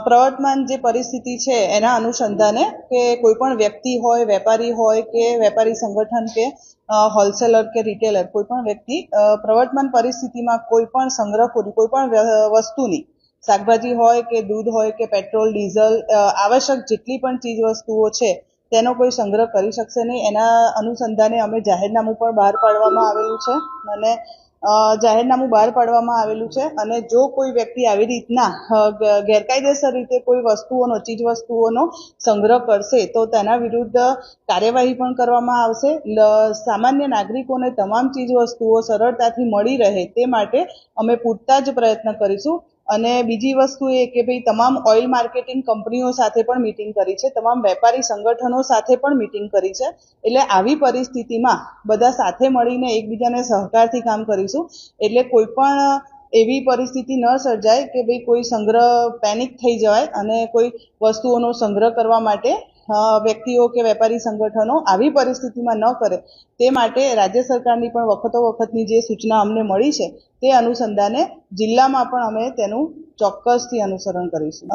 પ્રવર્તમાન જે પરિસ્થિતિ છે એના અનુસંધાને કે કોઈ પણ વ્યક્તિ હોય, વેપારી હોય કે વેપારી સંગઠન કે હોલસેલર કે રિટેલર, કોઈ પણ વ્યક્તિ પ્રવર્તમાન પરિસ્થિતિમાં કોઈ પણ સંગ્રહખોરી, કોઈ પણ વસ્તુની, શાકભાજી હોય કે દૂધ હોય કે પેટ્રોલ, ડીઝલ, આવશ્યક જેટલી પણ ચીજ વસ્તુઓ છે તેનો કોઈ સંગ્રહ કરી શકશે નહીં. એના અનુસંધાને અમે જાહેરનામું પણ બહાર પાડવામાં આવેલું છે અને જાહેરનામું બહાર પાડવામાં આવેલું છે અને જો કોઈ વ્યક્તિ આવી રીતના ગેરકાયદેસર રીતે કોઈ વસ્તુઓનો, ચીજ વસ્તુઓનો સંગ્રહ કરશે તો તેના વિરુદ્ધ કાર્યવાહી પણ કરવામાં આવશે. સામાન્ય નાગરિકોને તમામ ચીજ વસ્તુઓ સરળતાથી મળી રહે તે માટે અમે પૂરતા જ પ્રયત્ન કરીશું. અને બીજી વસ્તુ એ કે ભાઈ તમામ ઓઇલ માર્કેટિંગ કંપનીઓ સાથે પણ મીટિંગ કરી છે, તમામ વેપારી સંગઠનો સાથે પણ મીટિંગ કરી છે. એટલે આવી પરિસ્થિતિમાં બધા સાથે મળીને એકબીજાને સહકારથી કામ કરીશું. એટલે કોઈ પણ એવી પરિસ્થિતિ ન સર્જાય કે ભાઈ કોઈ સંગ્રહ પેનિક થઈ જાય અને કોઈ વસ્તુઓનો સંગ્રહ કરવા માટે વ્યક્તિઓ કે વેપારી સંગઠનો આવી પરિસ્થિતિમાં ન કરે તે માટે રાજ્ય સરકારની પણ વખતોવખતની જે સૂચના અમને મળી છે તે અનુસંધાને જિલ્લામાં પણ અમે તેનું ચોક્કસથી અનુસરણ કરીશું.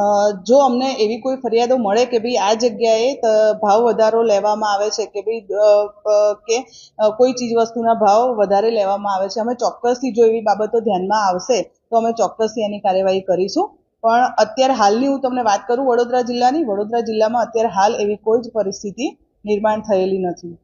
જો અમને એવી કોઈ ફરિયાદો મળે કે ભાઈ આ જગ્યાએ ભાવ વધારો લેવામાં આવે છે કે ભાઈ કે કોઈ ચીજ વસ્તુના ભાવ વધારે લેવામાં આવે છે, અમે ચોક્કસથી જો એવી બાબતો ધ્યાનમાં આવશે તો અમે ચોક્કસથી એની કાર્યવાહી કરીશું. પણ અત્યારે હાલની હું તમને વાત કરું વડોદરા જિલ્લામાં અત્યારે હાલ એવી કોઈ જ પરિસ્થિતિ નિર્માણ થયેલી નથી.